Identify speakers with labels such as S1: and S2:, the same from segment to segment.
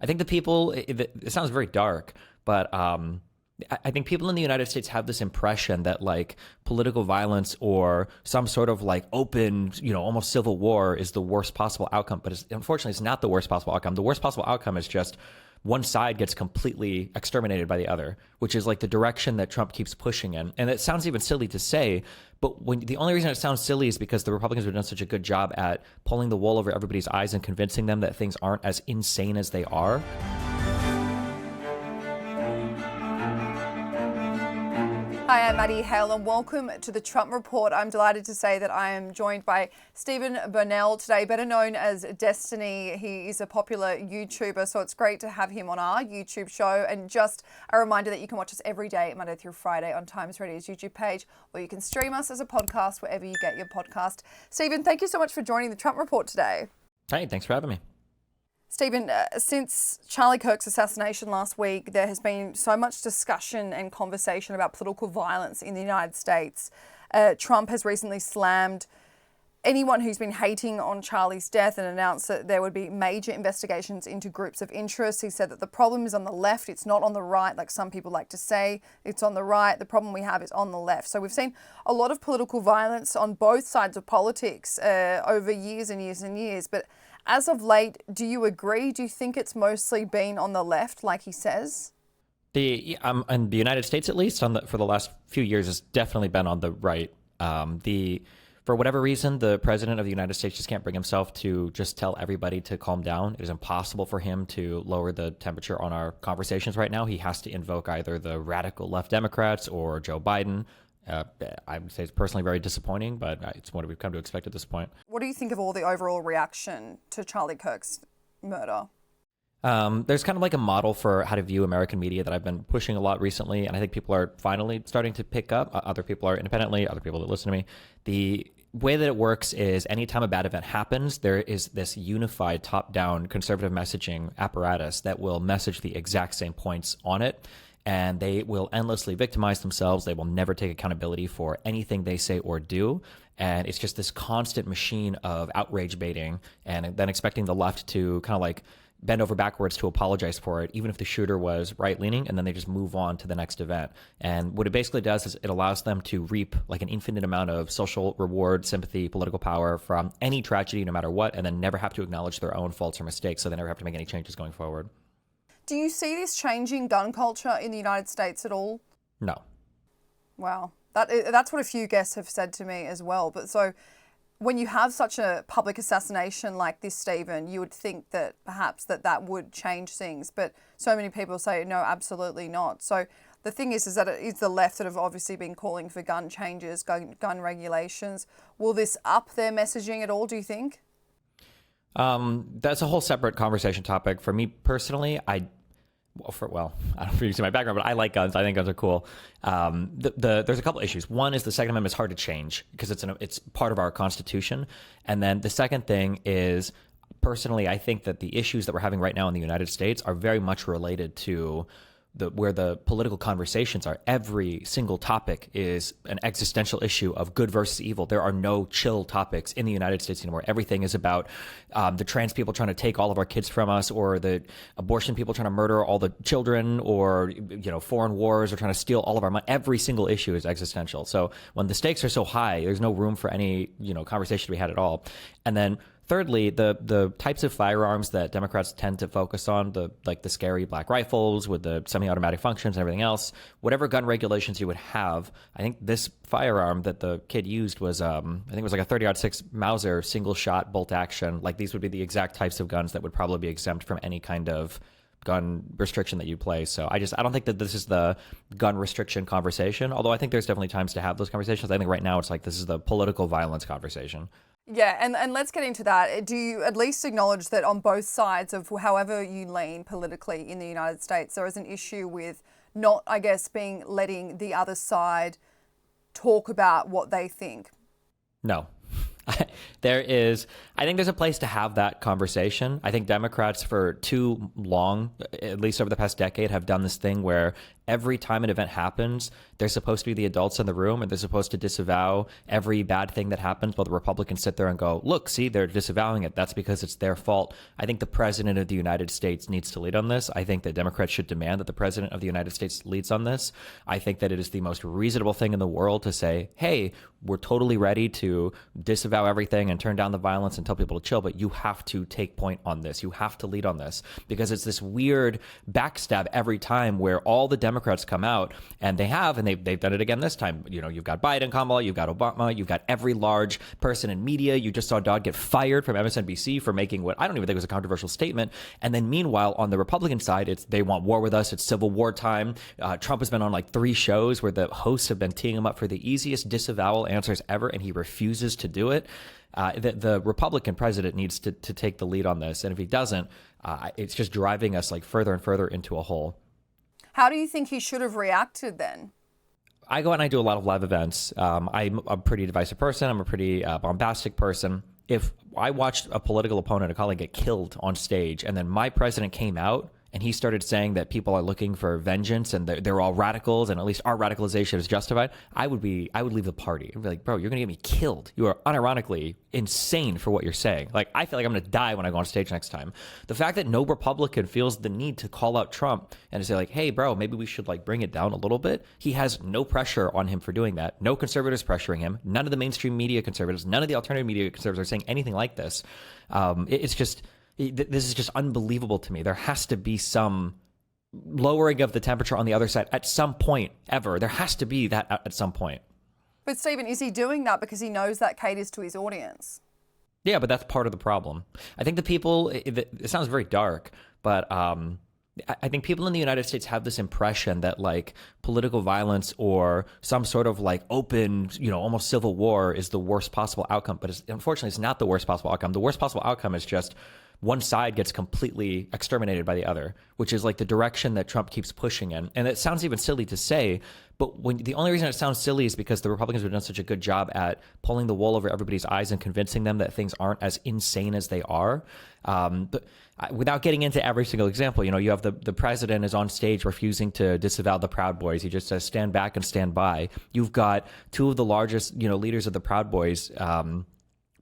S1: I think the people, it sounds very dark, but I think people in the United States have this impression that like political violence or some sort of like open, almost civil war is the worst possible outcome. But unfortunately, it's not the worst possible outcome. The worst possible outcome is just one side gets completely exterminated by the other, which is like the direction that Trump keeps pushing in. And it sounds even silly to say, but the only reason it sounds silly is because the Republicans have done such a good job at pulling the wool over everybody's eyes and convincing them that things aren't as insane as they are.
S2: Hi, I'm Maddie, Hale, and welcome to the Trump Report. I'm delighted to say that I am joined by Steven Bonnell today, better known as Destiny. He is a popular YouTuber, so it's great to have him on our YouTube show. And just a reminder that you can watch us every day, Monday through Friday, on Times Radio's YouTube page, or you can stream us as a podcast wherever you get your podcast. Steven, thank you so much for joining the Trump Report today.
S1: Hey, thanks for having me.
S2: Steven, since Charlie Kirk's assassination last week, there has been so much discussion and conversation about political violence in the United States. Trump has recently slammed anyone who's been hating on Charlie's death and announced that there would be major investigations into groups of interest. He said that the problem is on the left, it's not on the right, like some people like to say. It's on the right. The problem we have is on the left. So we've seen a lot of political violence on both sides of politics over years and years and years. But as of late, do you agree? Do you think it's mostly been on the left, like he says?
S1: In the United States, at least, for the last few years, has definitely been on the right. For whatever reason, the president of the United States just can't bring himself to just tell everybody to calm down. It is impossible for him to lower the temperature on our conversations right now. He has to invoke either the radical left Democrats or Joe Biden. I would say it's personally very disappointing, but it's what we've come to expect at this point.
S2: What do you think of all the overall reaction to Charlie Kirk's murder?
S1: There's kind of like a model for how to view American media that I've been pushing a lot recently, and I think people are finally starting to pick up. Other people are independently, other people that listen to me. The way that it works is anytime a bad event happens, there is this unified top-down conservative messaging apparatus that will message the exact same points on it. And they will endlessly victimize themselves. They will never take accountability for anything they say or do. And it's just this constant machine of outrage baiting and then expecting the left to kind of like bend over backwards to apologize for it, even if the shooter was right-leaning, and then they just move on to the next event. And what it basically does is it allows them to reap like an infinite amount of social reward, sympathy, political power from any tragedy, no matter what, and then never have to acknowledge their own faults or mistakes, so they never have to make any changes going forward.
S2: Do you see this changing gun culture in the United States at all?
S1: No.
S2: Wow. That's what a few guests have said to me as well. But so when you have such a public assassination like this, Steven, you would think that perhaps that would change things. But so many people say, no, absolutely not. So the thing is that it is the left that have obviously been calling for gun changes, gun regulations. Will this up their messaging at all, do you think?
S1: That's a whole separate conversation topic. For me personally, I don't know if you see my background, but I like guns. I think guns are cool. There's a couple issues. One is the Second Amendment is hard to change because it's part of our Constitution. And then the second thing is, personally, I think that the issues that we're having right now in the United States are very much related to where the political conversations are. Every single topic is an existential issue of good versus evil. There are no chill topics in the United States anymore. Everything is about the trans people trying to take all of our kids from us, or the abortion people trying to murder all the children, or foreign wars are trying to steal all of our money. Every single issue is existential. So when the stakes are so high, there's no room for any conversation to be had at all. And then thirdly, the types of firearms that Democrats tend to focus on, the scary black rifles with the semi-automatic functions and everything else, whatever gun regulations you would have, I think this firearm that the kid used was, I think it was like a 30-06 Mauser single shot bolt action. Like these would be the exact types of guns that would probably be exempt from any kind of gun restriction that you place. So I don't think that this is the gun restriction conversation, although I think there's definitely times to have those conversations. I think right now it's like this is the political violence conversation.
S2: Yeah, and let's get into that. Do you at least acknowledge that on both sides of however you lean politically in the United States, there is an issue with not, I guess, letting the other side talk about what they think?
S1: No. I think there's a place to have that conversation. I think Democrats for too long, at least over the past decade, have done this thing where every time an event happens, they're supposed to be the adults in the room and they're supposed to disavow every bad thing that happens while the Republicans sit there and go, look, see, they're disavowing it. That's because it's their fault. I think the president of the United States needs to lead on this. I think that Democrats should demand that the president of the United States leads on this. I think that it is the most reasonable thing in the world to say, hey, we're totally ready to disavow everything and turn down the violence and tell people to chill, but you have to take point on this. You have to lead on this, because it's this weird backstab every time where all the Democrats come out, and they've done it again this time. You know, you've got Biden, Kamala, you've got Obama, you've got every large person in media. You just saw Dodd get fired from MSNBC for making what I don't even think was a controversial statement. And then meanwhile, on the Republican side, they want war with us. It's Civil War time. Trump has been on like 3 shows where the hosts have been teeing him up for the easiest disavowal answers ever, and he refuses to do it. The Republican president needs to take the lead on this. And if he doesn't, it's just driving us like further and further into a hole.
S2: How do you think he should have reacted then?
S1: I go out and I do a lot of live events. I'm a pretty divisive person. I'm a pretty bombastic person. If I watched a political opponent, a colleague, get killed on stage, and then my president came out and he started saying that people are looking for vengeance and they're all radicals and at least our radicalization is justified, I would leave the party. I'd be like, bro, you're going to get me killed. You are unironically insane for what you're saying. Like, I feel like I'm going to die when I go on stage next time. The fact that no Republican feels the need to call out Trump and to say like, hey, bro, maybe we should like bring it down a little bit. He has no pressure on him for doing that. No conservatives pressuring him. None of the mainstream media conservatives, none of the alternative media conservatives are saying anything like this. This is just unbelievable to me. There has to be some lowering of the temperature on the other side at some point ever. There has to be that at some point.
S2: But Stephen, is he doing that because he knows that caters to his audience?
S1: Yeah, but that's part of the problem. I think the people, it sounds very dark, but I think people in the United States have this impression that like political violence or some sort of like open, almost civil war is the worst possible outcome. But unfortunately, it's not the worst possible outcome. The worst possible outcome is just one side gets completely exterminated by the other, which is like the direction that Trump keeps pushing in. And it sounds even silly to say, but the only reason it sounds silly is because the Republicans have done such a good job at pulling the wool over everybody's eyes and convincing them that things aren't as insane as they are. But without getting into every single example, you have the president is on stage refusing to disavow the Proud Boys. He just says, stand back and stand by. You've got 2 of the largest, leaders of the Proud Boys,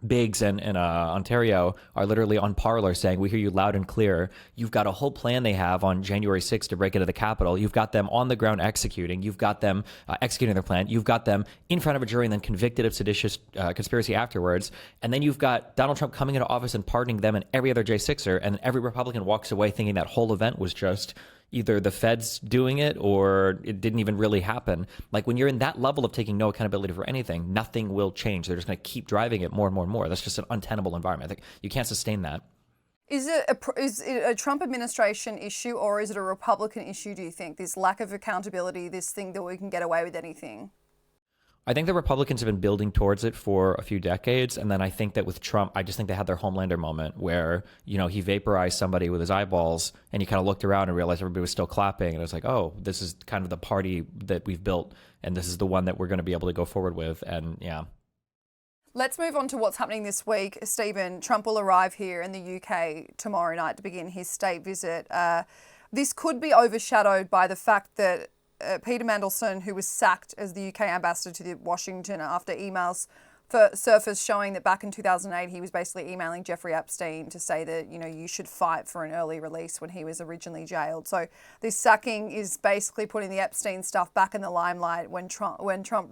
S1: Biggs and Ontario, are literally on Parler saying, we hear you loud and clear. You've got a whole plan they have on January 6th to break into the Capitol. You've got them on the ground executing. You've got them executing their plan. You've got them in front of a jury and then convicted of seditious conspiracy afterwards. And then you've got Donald Trump coming into office and pardoning them and every other J6er. And every Republican walks away thinking that whole event was just either the feds doing it or it didn't even really happen. Like, when you're in that level of taking no accountability for anything, nothing will change. They're just going to keep driving it more and more and more. That's just an untenable environment. I think you can't sustain that.
S2: Is it a Trump administration issue, or is it a Republican issue, do you think? This lack of accountability, this thing that we can get away with anything?
S1: I think the Republicans have been building towards it for a few decades. And then I think that with Trump, I just think they had their Homelander moment where, he vaporized somebody with his eyeballs and he kind of looked around and realized everybody was still clapping. And it was like, oh, this is kind of the party that we've built. And this is the one that we're going to be able to go forward with. And yeah.
S2: Let's move on to what's happening this week. Stephen, Trump will arrive here in the UK tomorrow night to begin his state visit. This could be overshadowed by the fact that Peter Mandelson, who was sacked as the UK ambassador to Washington after emails surfaced showing that back in 2008, he was basically emailing Jeffrey Epstein to say that, you should fight for an early release when he was originally jailed. So this sacking is basically putting the Epstein stuff back in the limelight when Trump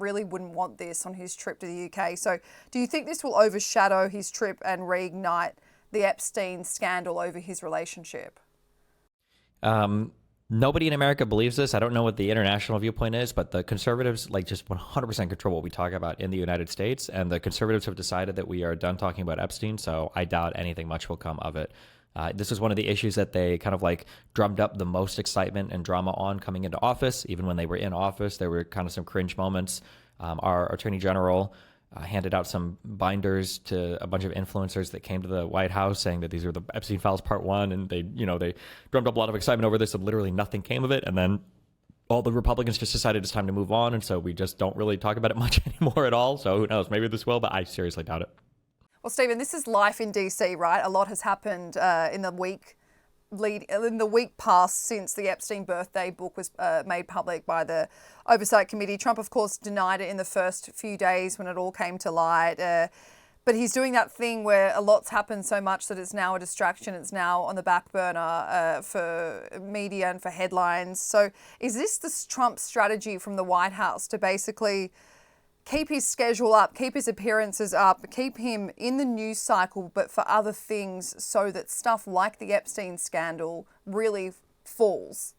S2: really wouldn't want this on his trip to the UK. So do you think this will overshadow his trip and reignite the Epstein scandal over his relationship?
S1: Nobody in America believes this. I don't know what the international viewpoint is, but the conservatives just 100% control what we talk about in the United States. And the conservatives have decided that we are done talking about Epstein. So I doubt anything much will come of it. This was one of the issues that they kind of drummed up the most excitement and drama on coming into office. Even when they were in office, there were kind of some cringe moments. Our attorney general handed out some binders to a bunch of influencers that came to the White House saying that these are the Epstein files part 1. And they drummed up a lot of excitement over this and literally nothing came of it. And then all the Republicans just decided it's time to move on. And so we just don't really talk about it much anymore at all. So who knows? Maybe this will, but I seriously doubt it.
S2: Well, Stephen, this is life in DC, right? A lot has happened in the week past since the Epstein birthday book was made public by the Oversight Committee. Trump, of course, denied it in the first few days when it all came to light. But he's doing that thing where a lot's happened so much that it's now a distraction. It's now on the back burner for media and for headlines. So is this Trump strategy from the White House to basically keep his schedule up, keep his appearances up, keep him in the news cycle, but for other things so that stuff like the Epstein scandal really falls?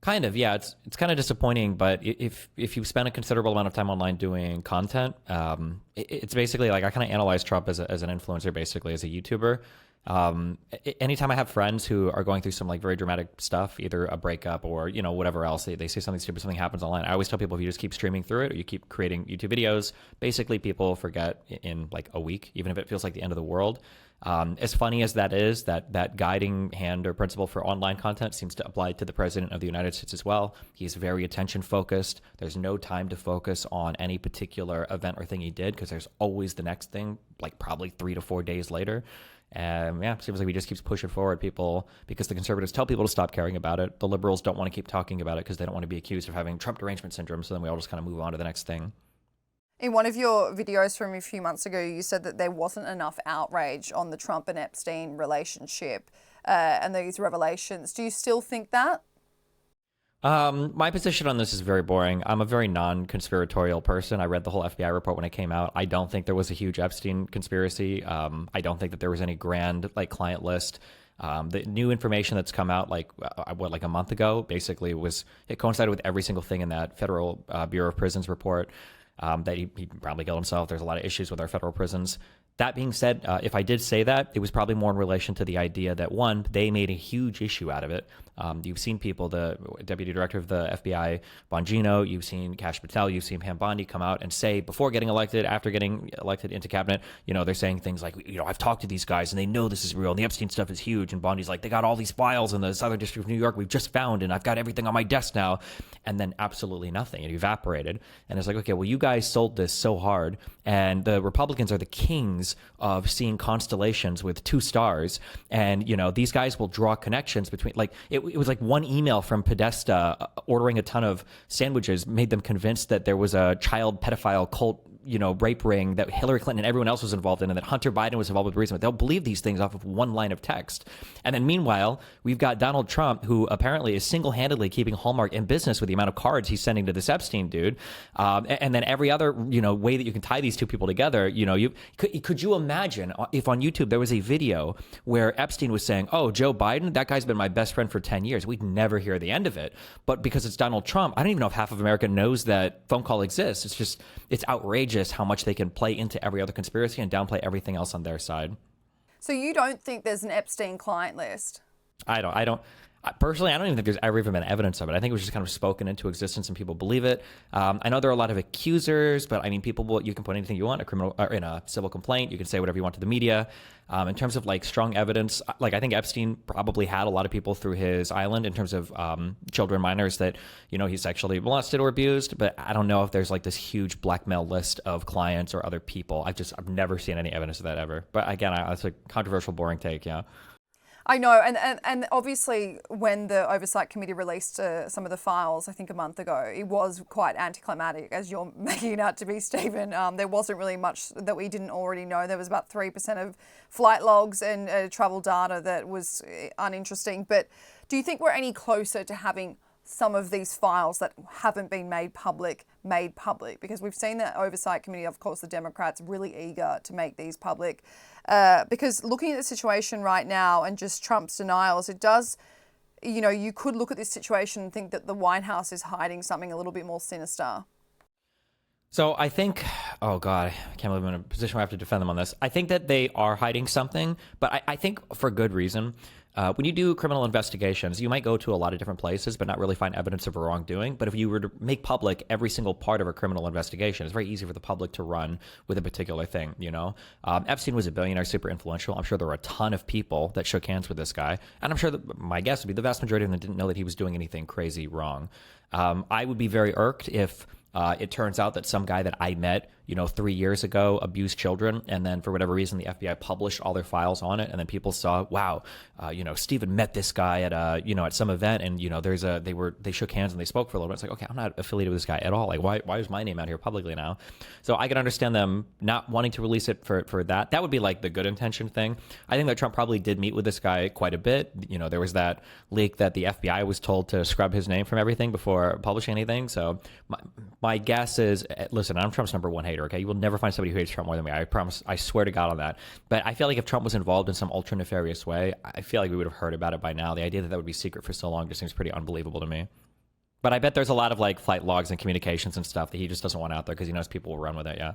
S1: Kind of, yeah. It's kind of disappointing, but if you spend a considerable amount of time online doing content, it's basically like I kind of analyze Trump as an influencer, basically as a YouTuber. Anytime I have friends who are going through some like very dramatic stuff, either a breakup or whatever else, they say something stupid, something happens online. I always tell people if you just keep streaming through it or you keep creating YouTube videos, basically people forget in like a week, even if it feels like the end of the world. As funny as that is, that guiding hand or principle for online content seems to apply to the president of the United States as well. He's very attention focused. There's no time to focus on any particular event or thing he did because there's always the next thing, like probably 3 to 4 days later. And yeah, it seems like he just keeps pushing forward people because the conservatives tell people to stop caring about it. The liberals don't want to keep talking about it because they don't want to be accused of having Trump derangement syndrome. So then we all just kind of move on to the next thing.
S2: In one of your videos from a few months ago, you said that there wasn't enough outrage on the Trump and Epstein relationship and these revelations. Do you still think that?
S1: My position on this is very boring. I'm a very non-conspiratorial person. I read the whole FBI report when it came out. I don't think there was a huge Epstein conspiracy. I don't think that there was any grand like client list. The new information that's come out like a month ago basically it coincided with every single thing in that Federal Bureau of Prisons report. That he probably killed himself. There's a lot of issues with our federal prisons. That being said, if I did say that, it was probably more in relation to the idea that, one, they made a huge issue out of it. You've seen people, the deputy director of the FBI, Bongino, you've seen Kash Patel, you've seen Pam Bondi come out and say before getting elected, after getting elected into cabinet, they're saying things like, I've talked to these guys and they know this is real and the Epstein stuff is huge. And Bondi's like, they got all these files in the Southern District of New York we've just found and I've got everything on my desk now. And then absolutely nothing. It evaporated. And it's like, okay, well, you guys sold this so hard and the Republicans are the kings of seeing constellations with 2 stars. And, these guys will draw connections between, like, it was like one email from Podesta ordering a ton of sandwiches made them convinced that there was a child pedophile cult rape ring that Hillary Clinton and everyone else was involved in and that Hunter Biden was involved with the reason. They'll believe these things off of one line of text. And then meanwhile, we've got Donald Trump, who apparently is single-handedly keeping Hallmark in business with the amount of cards he's sending to this Epstein dude. And then every other, way that you can tie these two people together, could you imagine if on YouTube there was a video where Epstein was saying, oh, Joe Biden, that guy's been my best friend for 10 years. We'd never hear the end of it. But because it's Donald Trump, I don't even know if half of America knows that phone call exists. It's outrageous how much they can play into every other conspiracy and downplay everything else on their side.
S2: So you don't think there's an Epstein client list?
S1: Personally, I don't even think there's ever even been evidence of it. I think it was just kind of spoken into existence and people believe it. I know there are a lot of accusers, but I mean, you can put anything you want, in a civil complaint. You can say whatever you want to the media. In terms of like strong evidence, like I think Epstein probably had a lot of people through his island in terms of children, minors that, he sexually molested or abused. But I don't know if there's like this huge blackmail list of clients or other people. I've never seen any evidence of that ever. But again, it's a controversial, boring take. Yeah.
S2: I know, and obviously when the Oversight Committee released some of the files, I think a month ago, it was quite anticlimactic, as you're making it out to be, Stephen. There wasn't really much that we didn't already know. There was about 3% of flight logs and travel data that was uninteresting. But do you think we're any closer to having some of these files that haven't been made public? Because we've seen the Oversight Committee, of course, the Democrats really eager to make these public. Because looking at the situation right now and just Trump's denials, it does, you could look at this situation and think that the White House is hiding something a little bit more sinister.
S1: So I think, oh God, I can't believe I'm in a position where I have to defend them on this. I think that they are hiding something, but I think for good reason. When you do criminal investigations, you might go to a lot of different places, but not really find evidence of a wrongdoing. But if you were to make public every single part of a criminal investigation, it's very easy for the public to run with a particular thing, Epstein was a billionaire, super influential. I'm sure there were a ton of people that shook hands with this guy. And I'm sure that my guess would be the vast majority of them didn't know that he was doing anything crazy wrong. I would be very irked if it turns out that some guy that I met, 3 years ago abused children, and then for whatever reason the FBI published all their files on it, and then people saw, wow, Steven met this guy at at some event, and they shook hands and they spoke for a little bit. It's like, okay, I'm not affiliated with this guy at all. Like, why is my name out here publicly now? So I can understand them not wanting to release it for that. That would be like the good intention thing. I think that Trump probably did meet with this guy quite a bit. There was that leak that the FBI was told to scrub his name from everything before publishing anything. So my guess is, listen, I'm Trump's number one hater. Okay, you will never find somebody who hates Trump more than me. I promise. I swear to God on that. But I feel like if Trump was involved in some ultra nefarious way, I feel like we would have heard about it by now. The idea that would be secret for so long just seems pretty unbelievable to me. But I bet there's a lot of like flight logs and communications and stuff that he just doesn't want out there because he knows people will run with it. Yeah.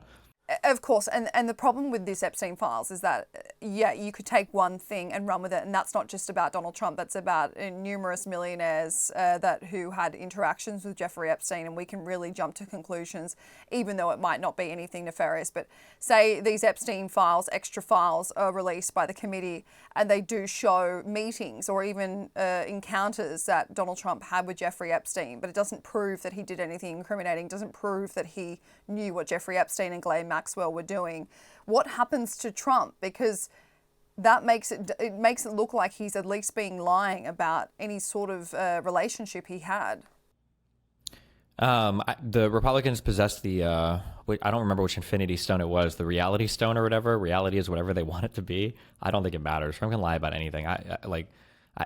S2: Of course, and the problem with this Epstein files is that, you could take one thing and run with it, and that's not just about Donald Trump, that's about numerous millionaires who had interactions with Jeffrey Epstein, and we can really jump to conclusions, even though it might not be anything nefarious. But say these Epstein files, extra files, are released by the committee, and they do show meetings or even encounters that Donald Trump had with Jeffrey Epstein, but it doesn't prove that he did anything incriminating, doesn't prove that he knew what Jeffrey Epstein and Ghislaine Maxwell were doing. What happens to Trump? Because that makes it look like he's at least being lying about any sort of relationship he had.
S1: The Republicans possessed the I don't remember which Infinity Stone it was, the Reality Stone or whatever. Reality is whatever they want it to be. I don't think it matters. Trump can lie about anything.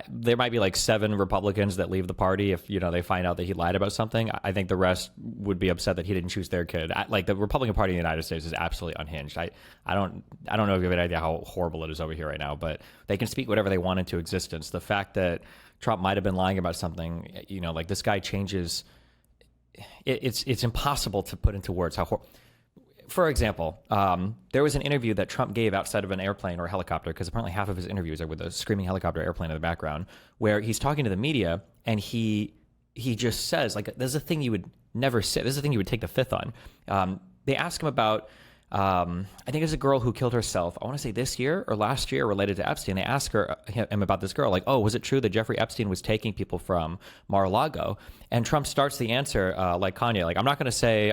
S1: There might be like 7 Republicans that leave the party if they find out that he lied about something. I think the rest would be upset that he didn't choose their kid. The Republican Party in the United States is absolutely unhinged. I don't know if you have an idea how horrible it is over here right now, but they can speak whatever they want into existence. The fact that Trump might have been lying about something, this guy changes. It's impossible to put into words how. For example, there was an interview that Trump gave outside of an airplane or a helicopter, because apparently half of his interviews are with a screaming helicopter airplane in the background, where he's talking to the media and he just says, like, there's a thing you would never say. This is a thing you would take the fifth on. They ask him about, I think it's a girl who killed herself, I want to say this year or last year, related to Epstein. They ask him about this girl, like, oh, was it true that Jeffrey Epstein was taking people from Mar-a-Lago? And Trump starts the answer like Kanye, like, I'm not going to say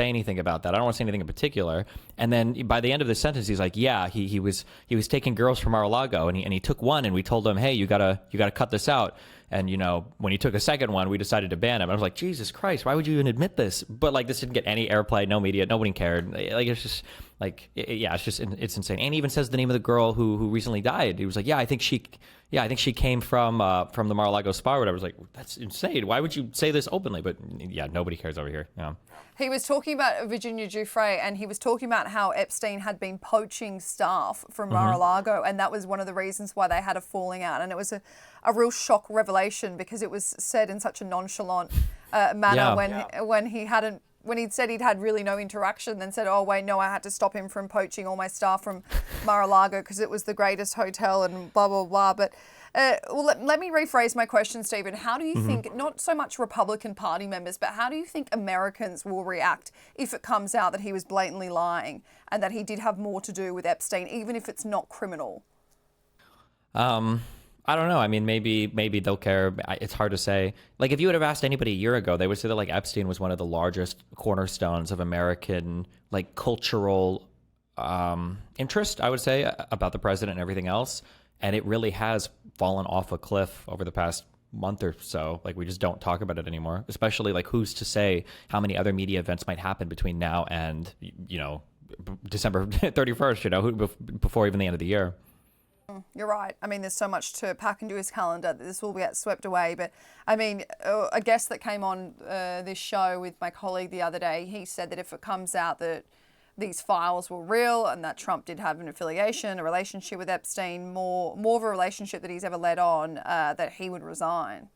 S1: anything about that. I don't want to say anything in particular. And then by the end of the sentence, he's like, yeah, he was taking girls from Mar-a-Lago, and he took one, and we told him, hey, you gotta cut this out. And, when he took a second one, we decided to ban him. I was like, Jesus Christ, why would you even admit this? But, like, this didn't get any airplay, no media, nobody cared. Like, it's just, like, it's insane. And he even says the name of the girl who recently died. He was like, I think she came from the Mar-a-Lago spa or whatever. I was like, that's insane. Why would you say this openly? But, yeah, nobody cares over here. Yeah.
S2: He was talking about Virginia Giuffre, and he was talking about how Epstein had been poaching staff from Mar-a-Lago, and that was one of the reasons why they had a falling out. And it was a real shock revelation, because it was said in such a nonchalant manner when he'd said he'd had really no interaction, then said, oh, wait, no, I had to stop him from poaching all my staff from Mar-a-Lago because it was the greatest hotel and blah, blah, blah. But let me rephrase my question, Steven. How do you think, not so much Republican Party members, but how do you think Americans will react if it comes out that he was blatantly lying and that he did have more to do with Epstein, even if it's not criminal?
S1: I don't know. I mean, maybe they'll care. It's hard to say. Like, if you would have asked anybody a year ago, they would say that, like, Epstein was one of the largest cornerstones of American, like, cultural interest, I would say, about the president and everything else. And it really has fallen off a cliff over the past month or so. Like, we just don't talk about it anymore, especially, like, who's to say how many other media events might happen between now and, December 31st, before even the end of the year.
S2: You're right. I mean, there's so much to pack into his calendar that this will get swept away. But I mean, a guest that came on this show with my colleague the other day, he said that if it comes out that these files were real and that Trump did have an affiliation, a relationship with Epstein, more of a relationship that he's ever led on, that he would resign.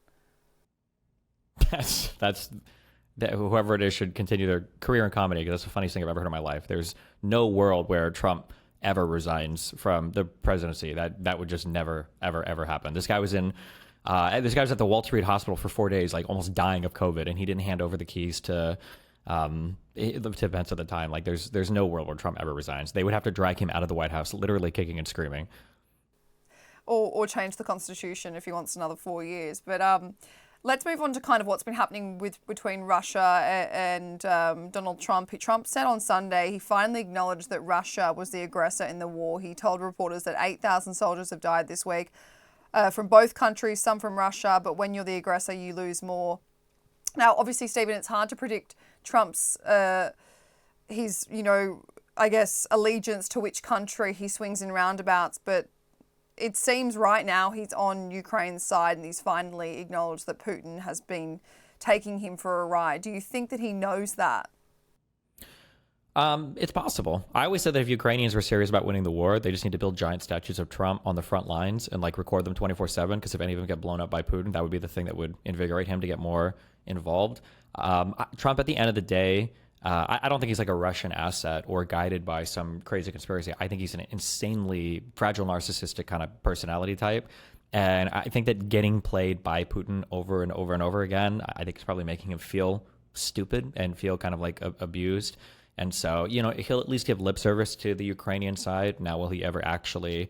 S1: Whoever it is should continue their career in comedy, because that's the funniest thing I've ever heard in my life. There's no world where Trump ever resigns from the presidency. That would just never, ever happen. This guy was at the Walter Reed Hospital for 4 days, like almost dying of COVID, and he didn't hand over the keys to Pence at the time. Like, there's no world where Trump ever resigns. They would have to drag him out of the White House, literally kicking and screaming.
S2: Or change the Constitution if he wants another 4 years. But Let's move on to kind of what's been happening between Russia and Donald Trump. Trump said on Sunday he finally acknowledged that Russia was the aggressor in the war. He told reporters that 8,000 soldiers have died this week from both countries, some from Russia, but when you're the aggressor, you lose more. Now, obviously, Stephen, it's hard to predict Trump's, his, I guess, allegiance to which country he swings in roundabouts, but it seems right now he's on Ukraine's side and he's finally acknowledged that Putin has been taking him for a ride. Do you think that he knows that?
S1: It's possible. I always said that if Ukrainians were serious about winning the war, they just need to build giant statues of Trump on the front lines and record them 24/7. Because if any of them get blown up by Putin, that would be the thing that would invigorate him to get more involved. Trump, at the end of the day, I don't think he's like a Russian asset or guided by some crazy conspiracy. I think he's an insanely fragile, narcissistic kind of personality type. And I think that getting played by Putin over and over and over again, I think is probably making him feel stupid and feel kind of abused. And so, he'll at least give lip service to the Ukrainian side. Now, will he ever actually,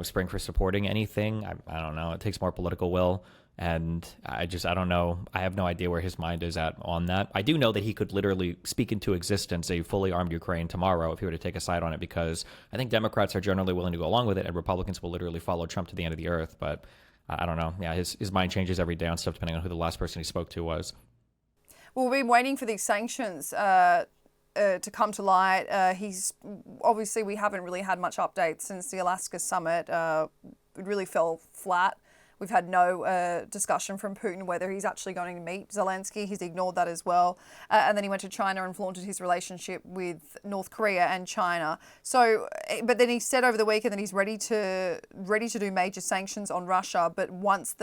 S1: spring for supporting anything? I don't know. It takes more political will. And I don't know. I have no idea where his mind is at on that. I do know that he could literally speak into existence a fully armed Ukraine tomorrow if he were to take a side on it, because I think Democrats are generally willing to go along with it and Republicans will literally follow Trump to the end of the earth. But I don't know. Yeah, his mind changes every day on stuff depending on who the last person he spoke to was. Well,
S2: we've been waiting for these sanctions to come to light. He's obviously, we haven't really had much updates since the Alaska summit. It really fell flat. We've had no discussion from Putin whether he's actually going to meet Zelensky. He's ignored that as well. And then he went to China and flaunted his relationship with North Korea and China. So, but then he said over the weekend that he's ready to do major sanctions on Russia. But once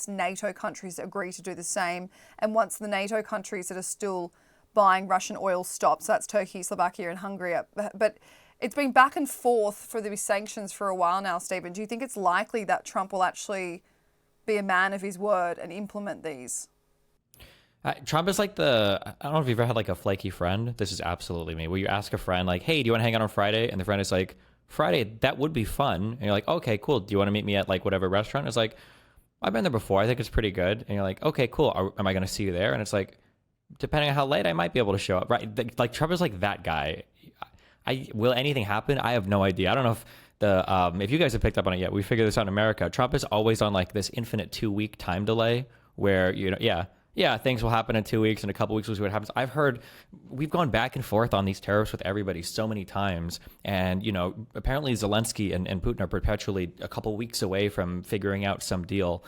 S2: NATO countries agree to do the same, and once the NATO countries that are still buying Russian oil stop, so that's Turkey, Slovakia and Hungary. But it's been back and forth for these sanctions for a while now, Stephen. Do you think it's likely that Trump will actually be a man of his word and implement these?
S1: Trump is I don't know if you've ever had a flaky friend. This is absolutely me. Where you ask a friend hey, do you want to hang out on Friday? And the friend is like, Friday, that would be fun. And you're like, okay, cool. Do you want to meet me at whatever restaurant? It's like, I've been there before. I think it's pretty good. And you're like, okay, cool. Am I going to see you there? And it's like, depending on how late, I might be able to show up. Right? Trump is that guy. Will anything happen? I have no idea. I don't know if if you guys have picked up on it yet. We figured this out in America. Trump is always on this infinite 2-week time delay where, things will happen in 2 weeks, and a couple weeks we'll see what happens. I've heard we've gone back and forth on these tariffs with everybody so many times. And, apparently Zelensky and Putin are perpetually a couple weeks away from figuring out some deal.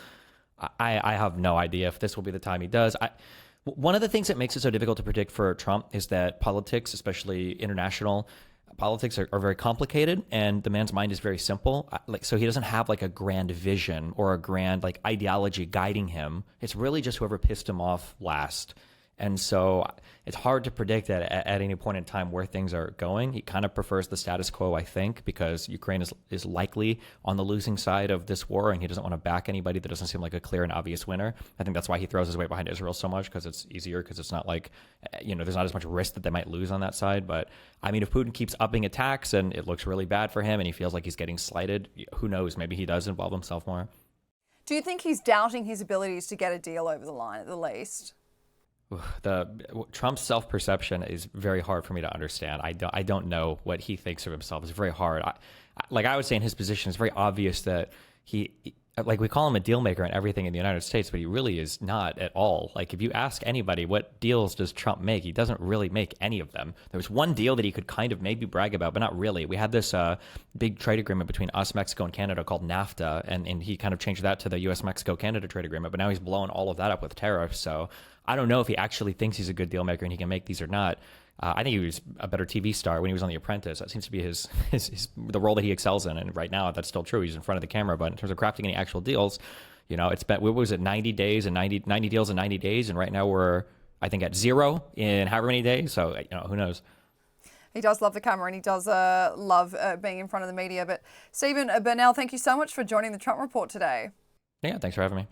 S1: I have no idea if this will be the time he does. One of the things that makes it so difficult to predict for Trump is that politics, especially international politics, are very complicated, and the man's mind is very simple. So he doesn't have a grand vision or a grand ideology guiding him. It's really just whoever pissed him off last. And so it's hard to predict at any point in time where things are going. He kind of prefers the status quo, I think, because Ukraine is likely on the losing side of this war, and he doesn't want to back anybody that doesn't seem like a clear and obvious winner. I think that's why he throws his weight behind Israel so much, because it's easier, because it's not there's not as much risk that they might lose on that side. But I mean, if Putin keeps upping attacks and it looks really bad for him and he feels like he's getting slighted, who knows? Maybe he does involve himself more.
S2: Do you think he's doubting his abilities to get a deal over the line at the least?
S1: Trump's self-perception is very hard for me to understand. I don't know what he thinks of himself. It's very hard. I would say in his position, it's very obvious that he we call him a deal maker and everything in the United States, but he really is not at all. If you ask anybody, what deals does Trump make? He doesn't really make any of them. There was one deal that he could kind of maybe brag about, but not really. We had this big trade agreement between us, Mexico, and Canada called NAFTA, and he kind of changed that to the U.S., Mexico, Canada trade agreement, but now he's blowing all of that up with tariffs. So I don't know if he actually thinks he's a good deal maker and he can make these or not. I think he was a better TV star when he was on The Apprentice. That seems to be the role that he excels in. And right now, that's still true. He's in front of the camera. But in terms of crafting any actual deals, it's been, what was it, 90 days and 90 deals in 90 days. And right now we're, I think, at 0 in however many days. So, who knows?
S2: He does love the camera, and he does love being in front of the media. But Steven Bonnell, thank you so much for joining the Trump Report today.
S1: Yeah, thanks for having me.